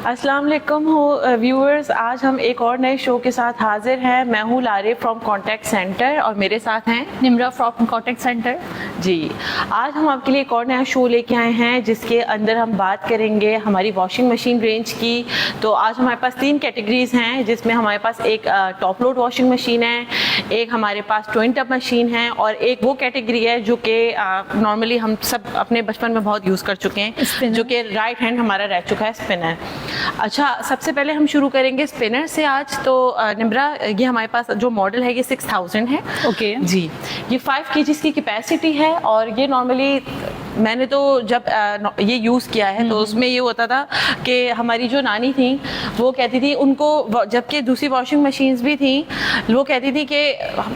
अस्सलाम वालेकुम व्यूअर्स, आज हम एक और नए शो के साथ हाजिर हैं। मैं हूँ लारे फ्रॉम कॉन्टैक्ट सेंटर और मेरे साथ हैं निम्रा फ्रॉम कॉन्टैक्ट सेंटर। जी, आज हम आपके लिए एक और नया शो लेके आए हैं जिसके अंदर हम बात करेंगे हमारी वॉशिंग मशीन रेंज की। तो आज हमारे पास 3 कैटेगरीज हैं जिसमें हमारे पास एक टॉप लोड वॉशिंग मशीन है, एक हमारे पास ट्विन टब मशीन है और एक वो कैटेगरी है जो कि नॉर्मली हम सब अपने बचपन में बहुत यूज़ कर चुके हैं, जो कि राइट हैंड हमारा रह चुका है, स्पिनर। अच्छा, सबसे पहले हम शुरू करेंगे स्पिनर से आज। तो निम्रा, ये हमारे पास जो मॉडल है ये 6000 है। ओके जी, ये 5 kg की कैपेसिटी है और ये नॉर्मली मैंने तो जब ये यूज़ किया है तो उसमें ये होता था कि हमारी जो नानी थी वो कहती थी, उनको जबकि दूसरी वॉशिंग मशीन्स भी थी, वो कहती थी कि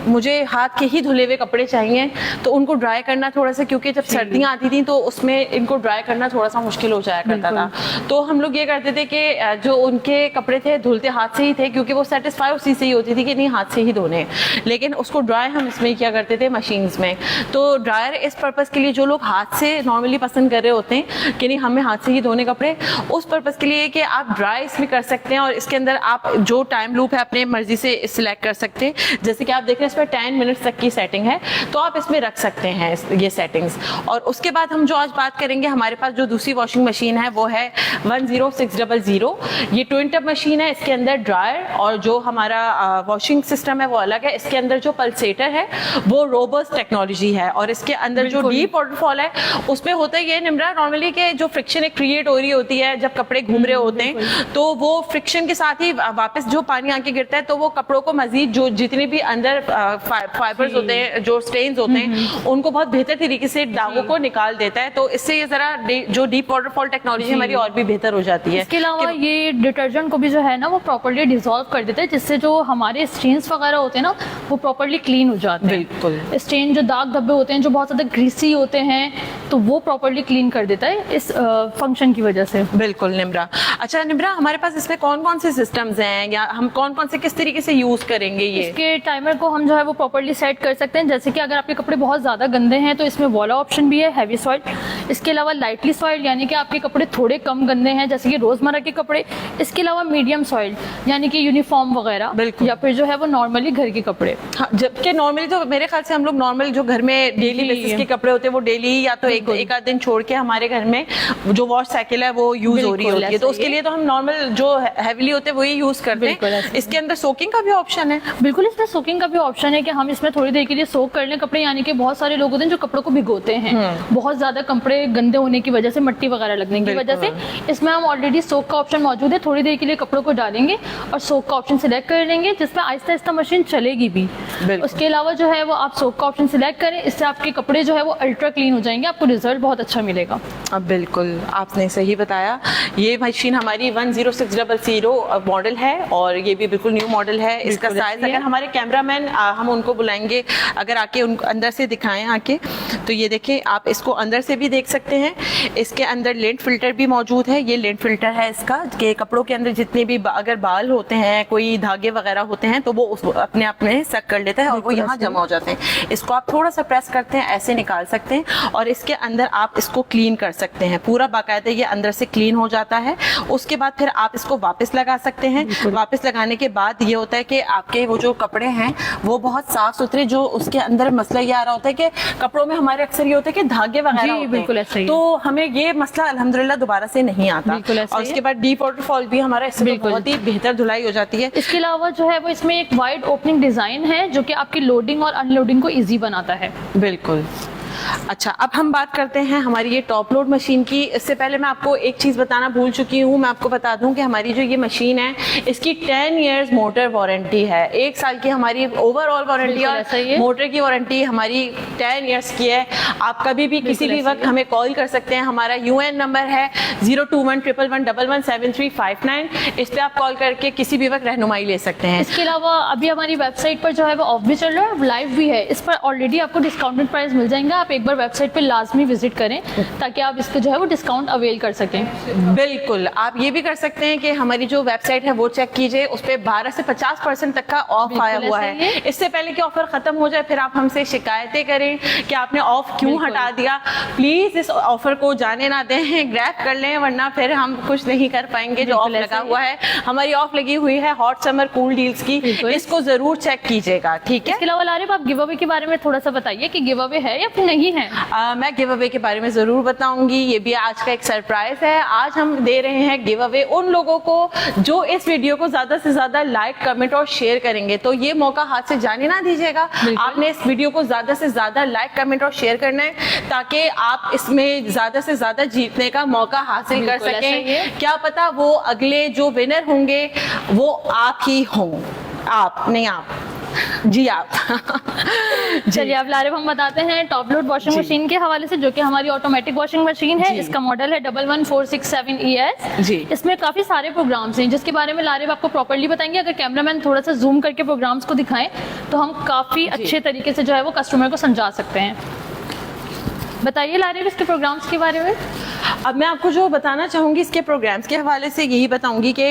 मुझे हाथ के ही धुले हुए कपड़े चाहिए, तो उनको ड्राई करना थोड़ा सा, क्योंकि जब सर्दियाँ आती थी तो उसमें इनको ड्राई करना थोड़ा सा मुश्किल हो जाया करता था। तो हम लोग ये करते थे कि जो उनके कपड़े थे धुलते हाथ से ही थे, क्योंकि वो सेटिस्फाई उसी से ही होती थी कि नहीं हाथ से ही धोने, लेकिन उसको ड्राई हम इसमें क्या करते थे, मशीन्स में। तो ड्रायर इस पर्पज़ के लिए जो लोग हाथ से नॉर्मली पसंद कर रहे होते हैं कि नहीं हमें हाथ से ही धोने कपड़े, उस पर्पज़ के लिए कि आप ड्राई इसमें कर सकते हैं और इसके अंदर आप जो टाइम लूप है अपने मर्जी से सिलेक्ट कर सकते हैं। जैसे कि आप देख रहे हैं इसमें 10 मिनट्स तक की सेटिंग है, तो आप इसमें रख सकते हैं ये सेटिंग्स। और उसके बाद हम जो आज बात करेंगे, हमारे पास जो दूसरी वॉशिंग मशीन है वो है 10600। ये ट्विन टब मशीन है, इसके अंदर ड्रायर और जो हमारा वॉशिंग सिस्टम है वो अलग है। इसके अंदर जो पल्सेटर है वो रोबस्ट टेक्नोलॉजी है और इसके अंदर जो डीप वाटरफॉल है उसमें होता ही है निम्रा, नॉर्मली के जो फ्रिक्शन एक क्रिएट हो रही होती है जब कपड़े घूम रहे होते हैं, तो वो फ्रिक्शन के साथ ही वापस जो पानी आके गिरता है तो वो कपड़ों को मजीद जो जितने भी अंदर फाइबर्स होते हैं, जो स्टेन्स होते हैं, उनको बहुत बेहतर तरीके से दागों को निकाल देता है। तो इससे ये जरा जो डीप वाटरफॉल टेक्नोलॉजी हमारी और भी बेहतर हो जाती है। इसके अलावा ये डिटर्जेंट को भी जो है ना वो प्रॉपर्ली डिसॉल्व कर देता है, जिससे जो हमारे स्टेन्स वगैरह होते हैं ना वो प्रॉपर्ली क्लीन हो जाते हैं। बिल्कुल, स्टेन जो दाग धब्बे होते हैं जो बहुत ज़्यादा ग्रीसी होते हैं तो वो प्रॉपर्ली क्लीन कर देता है इस फंक्शन की वजह से। बिल्कुल निम्रा। अच्छा निम्रा, हमारे पास इसमें कौन कौन से सिस्टम्स हैं या हम कौन कौन से किस तरीके से यूज करेंगे ये? इसके टाइमर को हम जो है वो प्रॉपर्ली सेट कर सकते हैं। जैसे कि अगर आपके कपड़े बहुत ज़्यादा गंदे हैं तो इसमें वाला ऑप्शन भी है, हैवी सॉइल। इसके अलावा लाइटली सॉइल, यानी कि आपके कपड़े थोड़े कम गंदे हैं जैसे कि रोजमर्रा के कपड़े। इसके अलावा मीडियम सॉइल, यानी कि यूनिफॉर्म वगैरह, या फिर जो है वो नॉर्मली घर के कपड़े। हाँ, जबकि नॉर्मली तो मेरे ख्याल से हम लोग नॉर्मल जो घर में डेली बेसिस के कपड़े होते हैं वो डेली या तो एक आध दिन छोड़ के हमारे घर में जो वॉश साइकिल है वो यूज हो रही होती है, तो उसके लिए तो हम नॉर्मल जो हैवीली होते हैं वही यूज करते हैं। इसके अंदर सोकिंग का भी ऑप्शन है। बिल्कुल, इसमें सोकिंग का भी ऑप्शन है कि हम इसमें थोड़ी देर के लिए सोक कर लें कपड़े, यानी कि बहुत सारे लोग होते हैं जो कपड़ों को भिगोते हैं बहुत ज्यादा कपड़े गंदे होने की वजह से, मिट्टी वगैरह लगने की वजह से। इसमें हम ऑलरेडी सोक का ऑप्शन मौजूद है, थोड़ी देर के लिए कपड़ों को डालेंगे और सोक का ऑप्शन सिलेक्ट कर लेंगे, जिसमें आहिस्ता आहिस्ता मशीन चलेगी भी। उसके अलावा जो है वो आप सोक का ऑप्शन सिलेक्ट करें, इससे आपके कपड़े जो है वो अल्ट्रा क्लीन हो जाएंगे, आपको रिजल्ट बहुत अच्छा मिलेगा। अब बिल्कुल आपने सही बताया। ये मशीन हमारी 10600 मॉडल है और ये भी बिल्कुल न्यू मॉडल है। इसका साइज, अगर हमारे कैमरामैन हम उनको बुलाएंगे अगर आके उनको अंदर से दिखाएं आके, तो ये देखें, आप इसको अंदर से भी देख सकते हैं। इसके अंदर लेंट फिल्टर भी मौजूद है। ये लेंट फिल्टर है इसका कि कपड़ों के अंदर जितने भी अगर बाल होते हैं, कोई धागे वगैरह होते हैं, तो वो अपने आप में सक कर लेता है और वो यहाँ जमा हो जाते हैं। इसको आप थोड़ा सा प्रेस करते हैं, ऐसे निकाल सकते हैं और इसके अंदर आप इसको क्लीन कर सकते हैं। पूरा बाकायदा ये अंदर से क्लीन हो जाता है। उसके बाद फिर आप इसको वापस लगा सकते हैं। वापस लगाने के बाद ये होता है कि आपके वो जो कपड़े हैं वो बहुत साफ सुथरे, जो उसके अंदर मसला ये आ रहा होता है कि कपड़ों में हमारे अक्सर ये होता है कि धागे वगैरह होते हैं, तो हमें ये मसला अल्हम्दुलिल्लाह दोबारा से नहीं आता। और उसके बाद डीप वाटरफॉल भी हमारा इससे बहुत ही बेहतर धुलाई हो जाती है। इसके अलावा जो है वो इसमें एक वाइड ओपनिंग डिजाइन है जो कि आपकी लोडिंग और अनलोडिंग को इजी बनाता है। बिल्कुल। अच्छा, अब हम बात करते हैं हमारी ये टॉप लोड मशीन की। इससे पहले मैं आपको एक चीज़ बताना भूल चुकी हूँ। मैं आपको बता दूँ कि हमारी जो ये मशीन है इसकी 10 इयर्स मोटर वारंटी है। 1 साल की हमारी ओवरऑल वारंटी और मोटर की वारंटी हमारी 10 इयर्स की है। आप कभी भी किसी भी वक्त हमें कॉल कर सकते हैं। हमारा UN नंबर है 02111117359। इस पर आप कॉल करके किसी भी वक्त रहनुमाई ले सकते हैं। इसके अलावा अभी हमारी वेबसाइट पर जो है वो ऑफ भी चल रहा है और लाइव भी है। इस पर ऑलरेडी आपको डिस्काउंटेड प्राइस मिल जाएंगे। आप एक बार वेबसाइट पे लाजमी विजिट करें ताकि आप इसका जो है वो डिस्काउंट अवेल कर सकें। बिल्कुल, आप ये भी कर सकते हैं कि हमारी जो वेबसाइट है वो चेक कीजिए, उस पे 12 से 50% तक का ऑफ आया हुआ है। इससे पहले कि ऑफर खत्म हो जाए फिर आप हमसे शिकायतें करें कि आपने ऑफ क्यों हटा दिया। प्लीज इस ऑफर को जाने ना दें, ग्रैब कर लें, वरना फिर हम कुछ नहीं कर पाएंगे। जो ऑफ लगा हुआ है, हमारी ऑफ लगी हुई है हॉट समर कूल डील्स की, इसको जरूर चेक कीजिएगा, ठीक है। इसके अलावा लारिब, आप गिव अवे के बारे में थोड़ा सा बताइए कि गिव अवे है या फिर नहीं है। मैं गिव अवे के बारे में जरूर बताऊंगी, ये भी आज का एक सरप्राइज है। आज हम दे रहे हैं गिव अवे उन लोगों को जो इस वीडियो को ज्यादा से ज्यादा लाइक, कमेंट और शेयर करेंगे। तो ये मौका हाथ से जाने ना दीजिएगा, आपने इस वीडियो को ज्यादा से ज्यादा लाइक, कमेंट और शेयर करना है ताकि आप इसमें ज्यादा से ज्यादा जीतने का मौका हासिल कर सकें। क्या पता वो अगले जो विनर होंगे वो आप ही हों। आप नहीं, आप जी, आप चलिए अब लारिब हम बताते हैं टॉप लोड वॉशिंग मशीन के हवाले से, जो कि हमारी ऑटोमेटिक वॉशिंग मशीन है। इसका मॉडल है 11467 ES जी। इसमें काफी सारे प्रोग्राम्स हैं जिसके बारे में लारिब आपको प्रॉपर्ली बताएंगे। अगर कैमरामैन थोड़ा सा जूम करके प्रोग्राम्स को दिखाएं तो हम काफी अच्छे तरीके से जो है वो कस्टमर को समझा सकते हैं। बताइए लारिब इसके प्रोग्राम्स के बारे में। अब मैं आपको जो बताना चाहूंगी इसके प्रोग्राम्स के हवाले से यही बताऊंगी कि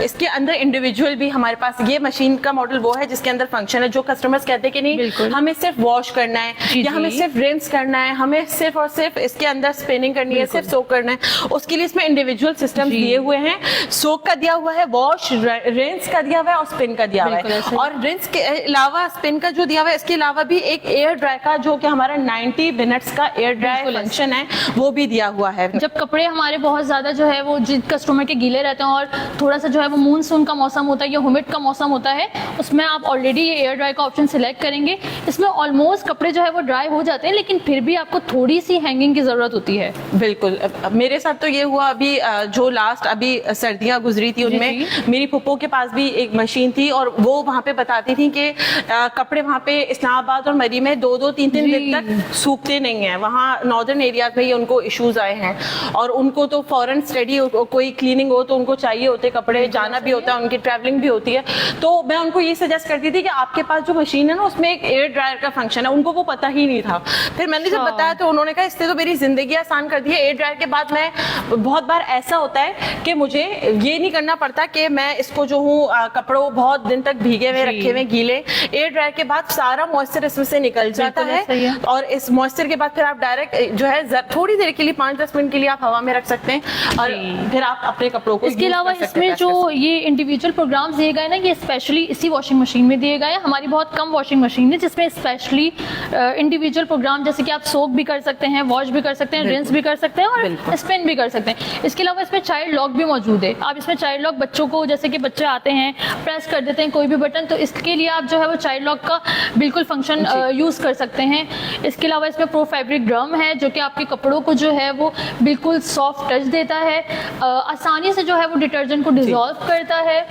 इसके अंदर इंडिविजुअल भी हमारे पास ये मशीन का मॉडल वो है जिसके अंदर फंक्शन है। जो कस्टमर्स कहते हैं कि नहीं हमें सिर्फ वॉश करना है या हमें सिर्फ रिंस करना है, हमें सिर्फ और सिर्फ इसके अंदर स्पिनिंग करनी है, सिर्फ सोक करना है, उसके लिए इसमें इंडिविजुअल सिस्टम दिए हुए हैं। सोक का दिया हुआ है, वॉश रिंस का दिया हुआ है और स्पिन का दिया हुआ है। और रिंस के अलावा स्पिन का जो दिया हुआ है इसके अलावा भी एक एयर ड्राई का जो कि हमारा 90 मिनट्स का एयर ड्राई फंक्शन है वो भी दिया हुआ है। जब कपड़े हमारे बहुत ज्यादा जो है वो कस्टमर के गीले रहते हैं और थोड़ा सा जो है वो मूनसून का मौसम होता है या ह्यूमिड का मौसम होता है, उसमें आप ऑलरेडी ये एयर ड्राई का ऑप्शन सिलेक्ट करेंगे। इसमें ऑलमोस्ट कपड़े जो है वो ड्राई हो जाते हैं लेकिन फिर भी आपको थोड़ी सी हैंगिंग की जरूरत होती है। बिल्कुल, मेरे साथ तो ये हुआ अभी जो लास्ट अभी सर्दियां गुजरी थी उनमें मेरी फुप्पो के पास भी एक मशीन थी और वो वहाँ पे बताती थी कि कपड़े वहाँ पे इस्लामाबाद और मरी में 2-2, 3-3 दिन तक सूखते नहीं है। वहाँ नॉर्दर्न एरिया में ही उनको इश्यूज आए हैं और उनको तो फॉरेन स्टडी कोई क्लीनिंग हो तो उनको चाहिए होते कपड़े, जाना भी होता है, उनकी ट्रैवलिंग भी होती है। तो मैं उनको ये सजेस्ट करती थी कि आपके पास जो मशीन है ना उसमें एक एयर ड्रायर का फंक्शन है। उनको वो पता ही नहीं था। फिर मैंने जब बताया तो उन्होंने कहा इससे तो मेरी जिंदगी आसान कर दी है। एयर ड्रायर के बाद मैं बहुत बार ऐसा होता है कि मुझे ये नहीं करना पड़ता कि मैं इसको जो हूँ कपड़ों बहुत दिन तक भीगे हुए रखे हुए गीले, एयर ड्रायर के बाद सारा मॉइस्चर इसमें से निकल जाता है और इस मॉइस्चर के बाद फिर आप डायरेक्ट जो है थोड़ी देर के लिए 5-10 मिनट के लिए आप हवा में रख सकते हैं और फिर आप अपने कपड़ों को। इसके अलावा इसमें जो ये इंडिविजुअल प्रोग्राम्स दिए गए ना ये स्पेशली इसी वॉशिंग मशीन में दिए गए हैं। हमारी बहुत कम वॉशिंग मशीन है जिसमें स्पेशली इंडिविजुअल प्रोग्राम जैसे कि आप सोक भी कर सकते हैं, वॉश भी कर सकते हैं, रिंस भी कर सकते हैं और स्पिन भी कर सकते हैं। इसके अलावा इसमें चाइल्ड लॉक भी मौजूद है। आप इसमें चाइल्ड लॉक बच्चों को, जैसे कि बच्चे आते हैं प्रेस कर देते हैं कोई भी बटन, तो इसके लिए आप जो है वो चाइल्ड लॉक का बिल्कुल फंक्शन यूज कर सकते हैं। इसके अलावा इसमें प्रो फैब्रिक ड्रम है जो कि आपके कपड़ों को जो है वो बिल्कुल सॉफ्ट टच देता है, आसानी से जो है वो डिटर्जेंट को डिसॉल्व करता है।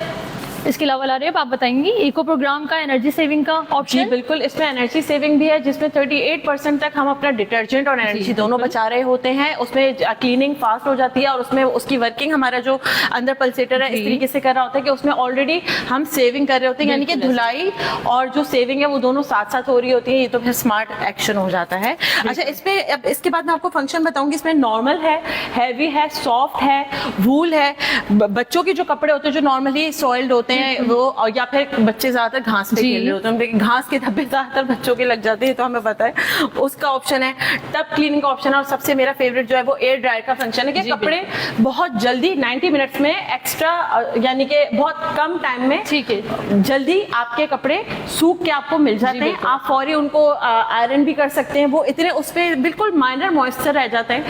इसके अलावा लारिब आप बताएंगी इको प्रोग्राम का एनर्जी सेविंग का ऑप्शन। जी बिल्कुल, इसमें एनर्जी सेविंग भी है जिसमें 38% तक हम अपना डिटर्जेंट और एनर्जी दोनों बचा रहे होते हैं। उसमें क्लीनिंग फास्ट हो जाती है और उसमें उसकी वर्किंग हमारा जो अंदर पल्सेटर है इस तरीके से कर रहा होता है कि उसमें ऑलरेडी हम सेविंग कर रहे होते हैं, यानी कि धुलाई और जो सेविंग है वो दोनों साथ साथ हो रही होती है। ये तो फिर स्मार्ट एक्शन हो जाता है। अच्छा, इसमें अब इसके बाद मैं आपको फंक्शन बताऊंगी। इसमें नॉर्मल है, हैवी है, सॉफ्ट है, वूल है। बच्चों के जो कपड़े होते हैं जो नॉर्मली सॉइल्ड होते हैं वो, और या फिर बच्चे ज्यादातर घास पे खेल रहे होते हैं, घास के धब्बे ज्यादातर बच्चों के लग जाते हैं तो हमें पता है, उसका ऑप्शन है। टब क्लीनिंग का ऑप्शन है और सबसे मेरा फेवरेट जो है वो एयर ड्रायर का फंक्शन है कि कपड़े बहुत जल्दी 90 मिनट्स में एक्स्ट्रा, यानी कि बहुत कम टाइम में ठीक है जल्दी आपके कपड़े सूख के आपको मिल जाते हैं। आप फौरी उनको आयरन भी कर सकते हैं। वो इतने उस पर बिल्कुल माइनर मॉइस्चर रह जाता है,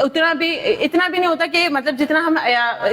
इतना भी नहीं होता कि मतलब जितना हम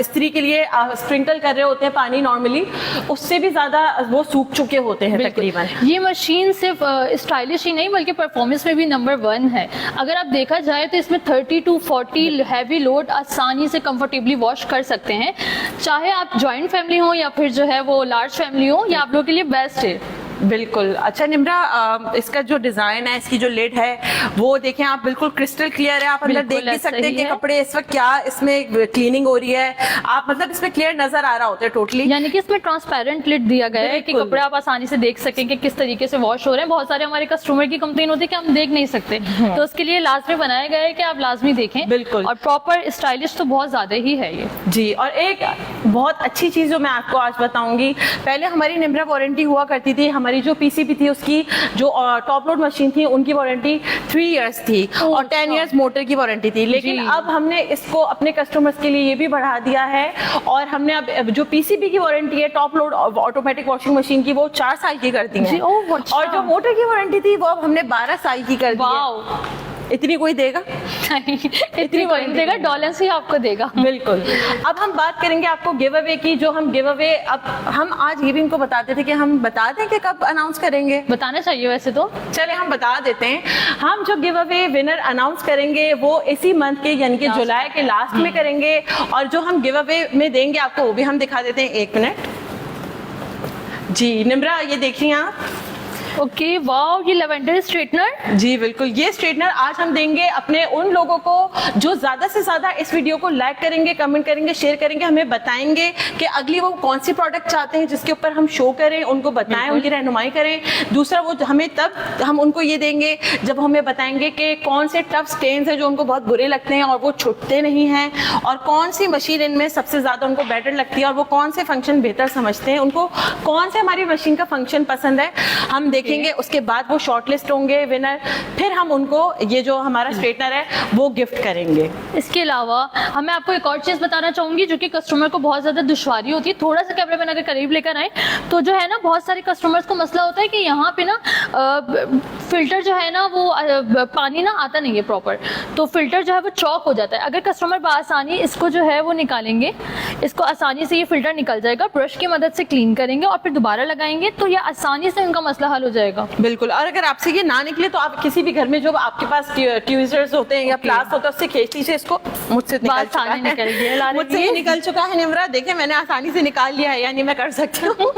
स्त्री के लिए स्प्रिंकल कर रहे होते हैं पानी नॉर्मली, उससे भी ज्यादा वो सूख चुके होते हैं तकरीबन। ये मशीन सिर्फ स्टाइलिश ही नहीं बल्कि परफॉर्मेंस में भी नंबर 1 है। अगर आप देखा जाए तो इसमें 30 to 40 हैवी लोड आसानी से कंफर्टेबली वॉश कर सकते हैं, चाहे आप जॉइंट फैमिली हो या फिर जो है वो लार्ज फैमिली हो, या आप लोगों के लिए बेस्ट है। बिल्कुल। अच्छा निम्रा, इसका जो डिजाइन है, इसकी जो लिड है वो देखें आप, बिल्कुल क्रिस्टल क्लियर है। आप अंदर बिल्कुल देख भी ऐसा सकते हैं ही कि है। कपड़े इस वक्त क्या इसमें क्लीनिंग हो रही है। आप मतलब इसमें क्लियर नजर आ रहा होता है टोटली। यानी कि इसमें ट्रांसपेरेंट लिड दिया गया है कि बिल्कुल। कपड़े आप आसानी से देख सकें कि किस तरीके से वॉश हो रहे हैं। बहुत सारे हमारे कस्टमर की कंप्लेन होती है कि हम देख नहीं सकते, तो उसके लिए लाजमी बनाया गया है कि आप लाजमी देखें। बिल्कुल। और प्रॉपर स्टाइलिश तो बहुत ज्यादा ही है ये जी। और एक बहुत अच्छी चीज जो मैं आपको आज बताऊंगी, पहले हमारी निम्रा वारंटी हुआ करती थी, हमारी जो पीसीबी थी उसकी जो टॉप लोड मशीन थी उनकी वारंटी 3 इयर्स थी और 10 इयर्स मोटर की वारंटी थी। लेकिन जी। अब हमने इसको अपने कस्टमर्स के लिए ये भी बढ़ा दिया है और हमने अब जो पीसीबी की वारंटी है top load automatic washing machine की, वो 4 साल की कर दी जी, है। ओह, अच्छा। और जो मोटर की वारंटी थी वो अब हमने 12 साल की कर दी है। वाओ। इतनी कोई देगा? इतनी कोई नहीं देगा, डॉलर्स ही आपको देगा। बिल्कुल। अब हम बात करेंगे आपको गिव अवे की। जो हम गिव अवे, अब हम आज ये भी इनको बताते थे कि हम बता दें कि कब अनाउंस करेंगे। बताना चाहिए वैसे तो। चले हम बता देते हैं। हम जो गिव अवे विनर अनाउंस करेंगे वो इसी मंथ के यानी कि जुलाई के लास्ट में करेंगे। और जो हम गिव अवे में देंगे आपको वो भी हम दिखा देते हैं। 1 मिनट जी। निम्रा ये देखिए आप। ओके, वाओ, ये लेवेंडर स्ट्रेटनर। जी बिल्कुल, ये स्ट्रेटनर आज हम देंगे अपने उन लोगों को जो ज्यादा से ज्यादा इस वीडियो को लाइक करेंगे, कमेंट करेंगे, शेयर करेंगे, हमें बताएंगे कि अगली वो कौन सी प्रोडक्ट चाहते हैं जिसके ऊपर हम शो करें, उनको बताएं, उनकी रहनुमाई करें। दूसरा वो हमें तब हम उनको ये देंगे जब हमें बताएंगे कि कौन से टफ स्टेन्स हैं जो उनको बहुत बुरे लगते हैं और वो छुटते नहीं हैं, और कौन सी मशीन इनमें सबसे ज्यादा उनको बेटर लगती है और वो कौन से फंक्शन बेहतर समझते हैं, उनको कौन से हमारी मशीन का फंक्शन पसंद है, हम देखेंगे। उसके बाद वो शॉर्टलिस्ट होंगे विनर, फिर हम उनको ये जो हमारा स्ट्रेटनर है वो गिफ्ट करेंगे। इसके अलावा मैं आपको एक और चीज बताना चाहूंगी जो कि कस्टमर को बहुत ज्यादा दुश्वारी होती है। थोड़ा सा कैमरा मैन अगर करीब लेकर आए तो जो है ना, बहुत सारे कस्टमर्स को मसला होता है कि यहाँ पे ना फिल्टर जो है ना वो पानी ना आता नहीं है प्रॉपर, तो फिल्टर जो है वो चौक हो जाता है। अगर कस्टमर बआसानी इसको जो है वो निकालेंगे, इसको आसानी से ये फिल्टर निकल जाएगा, ब्रश की मदद से क्लीन करेंगे और फिर दोबारा लगाएंगे तो ये आसानी से उनका मसला हल हो जाएगा। बिल्कुल। और अगर आपसे ये ना निकले तो आप किसी भी घर में जो आपके पास ट्यूजर्स होते हैं या प्लास होता है उससे खींच लीजिए इसको। मुझसे निकल चुका है, मुझसे ये निकल चुका है निम्रा, देखे मैंने आसानी से निकाल लिया है, यानी मैं कर सकती हूँ।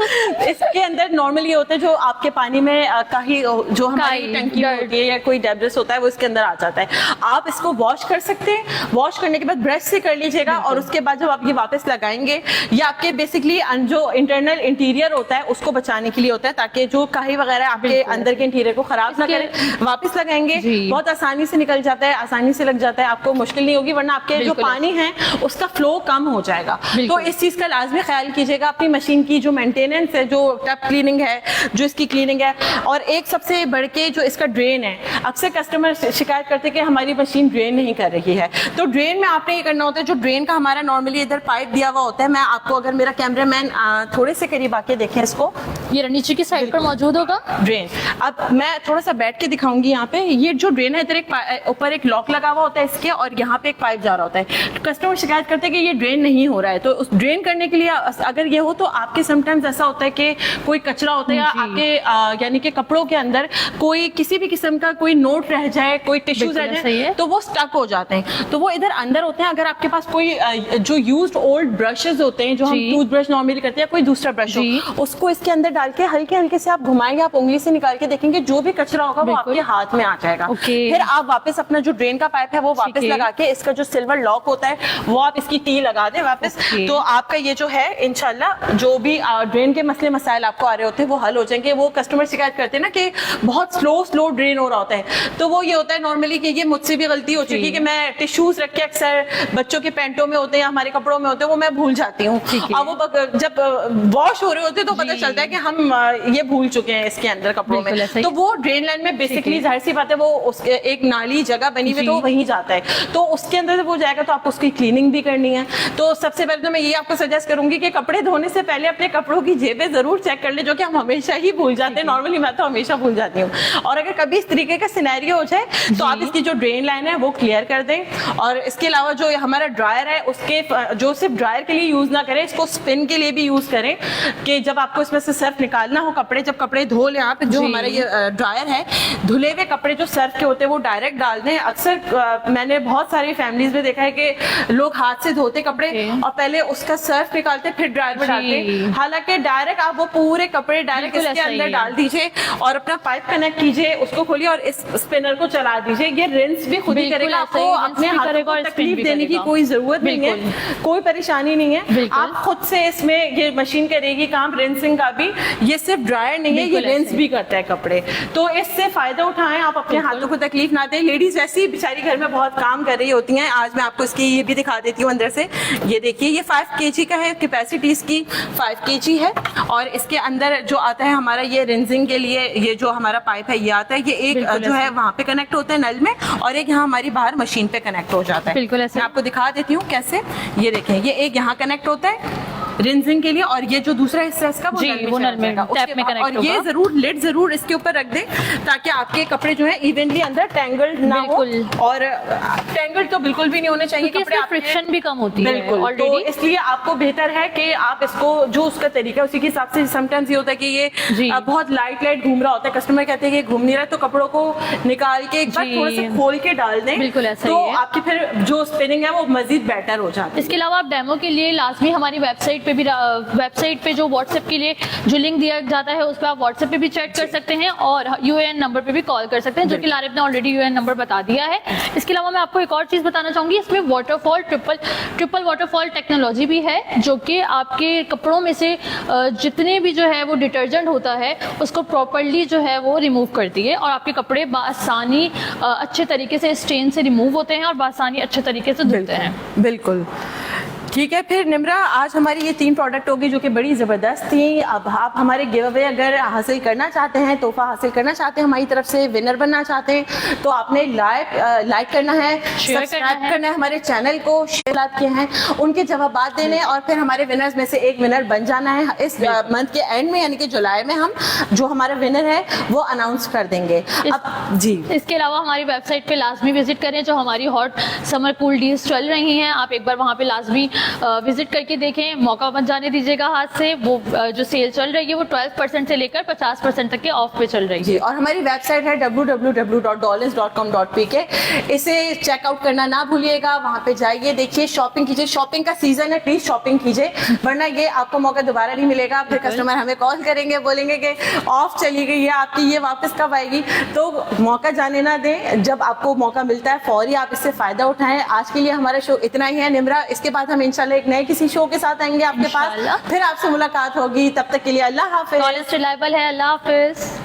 इसके अंदर नॉर्मली होता है जो आपके पानी में कहीं जो हमारी टंकी होती है या कोई डेब्रिस होता है वो इसके अंदर आ जाता है। आप इसको वॉश कर सकते हैं, वॉश करने के बाद ब्रश से कर लीजिएगा और उसके बाद जब आप ये वापस लगाएंगे, ये आपके बेसिकली जो इंटरनल इंटीरियर होता है उसको बचाने के लिए होता है, ताकि जो काई वगैरह आपके अंदर के इंटीरियर को खराब ना करें। वापस लगाएंगे, बहुत आसानी से निकल जाता है, आसानी से लग जाता है, आपको मुश्किल नहीं होगी, वरना आपके जो पानी है उसका फ्लो कम हो जाएगा। तो इस चीज का लाजमी ख्याल कीजिएगा। अपनी मशीन की जो मेंटेनेंस है, जो टप क्लीनिंग है, जो इसकी क्लीनिंग है, और एक सबसे बढ़ के जो इसका ड्रेन है, अक्सर कस्टमर शिकायत करते हैं कि हमारी मशीन ड्रेन नहीं कर रही है। तो ड्रेन में आपने ये करना होता है, जो ड्रेन का हमारा नॉर्मली इधर पाइप दिया हुआ होता है, मैं आपको अगर मेरा कैमरामैन थोड़े से करीब आके देखें इसको, ये नीचे की साइड पर मौजूद होगा ड्रेन। अब मैं थोड़ा सा बैठ के दिखाऊंगी यहाँ पे। ये जो ड्रेन है, इधर एक ऊपर एक लॉक लगा हुआ होता है इसके, और यहाँ पे एक पाइप जा रहा होता है। कस्टमर शिकायत करते हैं कि ये ड्रेन नहीं हो रहा है, तो उस ड्रेन करने के लिए अगर ये हो तो आपके समटाइम्स ऐसा होता है कि कोई कचरा होता है या आपके यानी कि कपड़ों के अंदर कोई किसी भी किस्म का कोई नोट रह जाए, कोई टिश्यूज रह जाए, तो वो स्टक हो जाते हैं, तो वो इधर अंदर होते हैं। अगर आपके पास कोई जो यूज्ड ओल्ड ब्रशेस होते हैं, जो हम टूथब्रश नॉर्मली करते हैं, कोई दूसरा ब्रश हो, उसको इसके अंदर डाल के हल्के हल्के से आप घुमाएंगे, आप उंगली से निकाल के देखेंगे जो भी कचरा होगा वो आपके हाथ में आ जाएगा। फिर आप वापस अपना जो ड्रेन का पाइप है वो वापस लगा के, इसका जो सिल्वर लॉक होता है वो आप इसकी टी लगा दें वापस, तो आपका ये जो है इंशाल्लाह जो भी ड्रेन के मसले मसाइल आपको आ रहे होते हैं वो हल हो जाएंगे। वो कस्टमर शिकायत करते हैं ना कि बहुत स्लो ड्रेन हो रहा होता है, तो वो ये होता है नॉर्मली कि ये मुझसे भी गलती हो चुकी है कि मैं टिश्यूज रख के अक्सर बच्चों के पैंटों में होते हैं या हमारे कपड़ों में होते हैं, वो मैं भूल जाती हूँ। अब वो जब वॉश हो रहे होते हैं तो पता चलता है कि हम ये भूल चुके हैं इसके अंदर कपड़ों में, तो वो ड्रेन लाइन में बेसिकली जाहिर सी बात है वो उसके एक नाली जगह बनी हुई तो वहीं जाता है, तो उसके अंदर जब वो जाएगा तो आपको उसकी क्लीनिंग भी करनी है। तो सबसे पहले तो मैं ये आपको सजेस्ट करूंगी कि कपड़े धोने से पहले अपने कपड़ों की जेबें जरूर चेक कर ले, जो कि हम हमेशा ही भूल जाते हैं। नॉर्मली मैं तो हमेशा भूल जाती हूँ, और अगर कभी इस तरीके का सिनेरियो हो जाए तो आप इसकी जो ड्रेन लाइन है वो क्लियर कर दें। और इसके अलावा जो हमारा ड्रायर है उसके जो सिर्फ ड्रायर के लिए यूज ना करें, इसको स्पिन के लिए भी यूज करें, कि जब आपको इसमें से सर्फ निकालना हो कपड़े, जब कपड़े धो लें आप, जो जी। हमारा ये ड्रायर है, धुले हुए कपड़े जो सर्फ के होते हैं वो डायरेक्ट डाल दें। अक्सर मैंने बहुत सारी फैमिलीज में देखा है कि लोग हाथ से धोते कपड़े और पहले उसका सर्फ निकालते फिर ड्रायर में जी। डालते, हालांकि डायरेक्ट आप वो पूरे कपड़े डायरेक्ट बिल्कुल इसके ऐसा ही अंदर है। डाल दीजिए और अपना पाइप कनेक्ट कीजिए, उसको खोलिए और इस स्पिनर को चला दीजिए। ये रिंस भी खुद ही बिल्कुल करेगा, ऐसा ही, आपको रिंस अपने भी हाथों करेगा को और स्पिन तकलीफ भी देने की करेगा। कोई जरूरत नहीं है, बिल्कुल। कोई परेशानी नहीं है। बिल्कुल। आप खुद से इसमें ये मशीन करेगी काम रिंसिंग का भी। ये सिर्फ ड्रायर नहीं है, ये बिल्कुल रिंस ऐसे। भी करता है कपड़े, तो इससे फायदा उठाएं, आप अपने बिल्कुल। हाथों को तकलीफ ना दें। लेडीज वैसे ही बेचारी घर में बहुत काम कर रही होती हैं। आज मैं आपको इसकी ये भी दिखा देती हूँ अंदर से। ये देखिए, ये 5 kg का है, कैपेसिटी इसकी 5 kg है और इसके अंदर जो आता है हमारा ये रिंसिंग के लिए, ये जो हमारा पाइप है ये आता है, ये एक बिल्कुल जो है ऐसे। वहाँ पे कनेक्ट होता है नल में और एक यहाँ हमारी बाहर मशीन पे कनेक्ट हो जाता है। बिल्कुल ऐसे। मैं आपको दिखा देती हूँ कैसे। ये देखें, ये एक यहाँ कनेक्ट होता है रिंसिंग के लिए और ये जो दूसरा हिस्सा है इसका जी, वो चला नल में, जाएगा। टैप उसके में बाद- connect और ये होगा। जरूर लिड जरूर इसके ऊपर रख दें ताकि आपके कपड़े जो है इवनली अंदर टेंगल्ड ना हो, बिल्कुल। और टेंगल्ड तो बिल्कुल भी नहीं होने चाहिए क्योंकि कपड़े इसमें आपके। फ्रिक्शन भी कम होती है बिल्कुल, तो ऑलरेडी। इसलिए आपको बेहतर है कि आप इसको जो उसका तरीका है उसी के हिसाब से। समटाइम्स ये होता है कि ये जी। बहुत लाइट घूम रहा होता है, कस्टमर कहते हैं कि घूम नहीं रहा, तो कपड़ों को निकाल के एक बार जी। थोड़ा सा खोल के डाल दें, बिल्कुल ऐसा तो ही है। आपकी फिर जो स्पिनिंग है वो मजीद बेटर हो जाती है। इसके अलावा आप डेमो के लिए लाजमी हमारी वेबसाइट पे भी, वेबसाइट पे जो व्हाट्सएप के लिए जो लिंक दिया जाता है उस पर आप व्हाट्सएप पे भी चैट कर सकते हैं और यूएएन नंबर पे भी कॉल कर सकते हैं, जो कि लारिब ने ऑलरेडी यूएएन नंबर बता दिया है। इसके अलावा मैं आपको एक और चीज बताना चाहूंगी, इसमें वाटरफॉल ट्रिपल वाटरफॉल टेक्नोलॉजी भी है, जो कि आपके कपड़ों में से जितने भी जो है वो डिटर्जेंट होता है उसको प्रॉपरली जो है वो रिमूव करती है और आपके कपड़े बासानी अच्छे तरीके से स्टेन से रिमूव होते हैं और बासानी अच्छे तरीके से धुलते हैं। बिल्कुल ठीक है। फिर निम्रा, आज हमारी ये 3 प्रोडक्ट होगी जो कि बड़ी ज़बरदस्त थी। अब आप हमारे गिव अवे अगर हासिल करना चाहते हैं, तोहफा हासिल करना चाहते हैं हमारी तरफ से, विनर बनना चाहते हैं, तो आपने लाइक करना है, शेयर सब्सक्राइब करना है हमारे चैनल को, शेयर किए हैं उनके जवाब देने और फिर हमारे विनर्स में से एक विनर बन जाना है। इस मंथ के एंड में यानी कि जुलाई में हम जो हमारा विनर है वो अनाउंस कर देंगे। अब जी, इसके अलावा हमारी वेबसाइट पे लाजमी विजिट करें, जो हमारी हॉट समर कूल डील्स चल रही हैं, आप एक बार वहाँ पे लाजमी विजिट करके देखें, मौका मत जाने दीजिएगा हाथ से। वो जो सेल चल रही है वो 12% से लेकर 50% तक के ऑफ पे चल रही जी, है। और हमारी वेबसाइट है www.dollins.com.pk। इसे चेकआउट करना ना भूलिएगा, वहाँ पे जाइए, देखिए, शॉपिंग कीजिए। शॉपिंग का सीजन है, प्लीज शॉपिंग कीजिए, वरना ये आपको मौका दोबारा नहीं मिलेगा। फिर कस्टमर हमें कॉल करेंगे, बोलेंगे कि ऑफ चली गई है आपकी, ये वापस कब आएगी। तो मौका जाने ना दें, जब आपको मौका मिलता है फौरी आप इससे फायदा उठाएं। आज के लिए हमारा शो इतना ही है निम्रा, इसके बाद हम इंशाल्लाह एक नए किसी शो के साथ आएंगे आपके पास, इंशाल्लाह। फिर आपसे मुलाकात होगी। तब तक के लिए अल्लाह हाफिज। डॉलर्स रिलायबल है। अल्लाह हाफिज।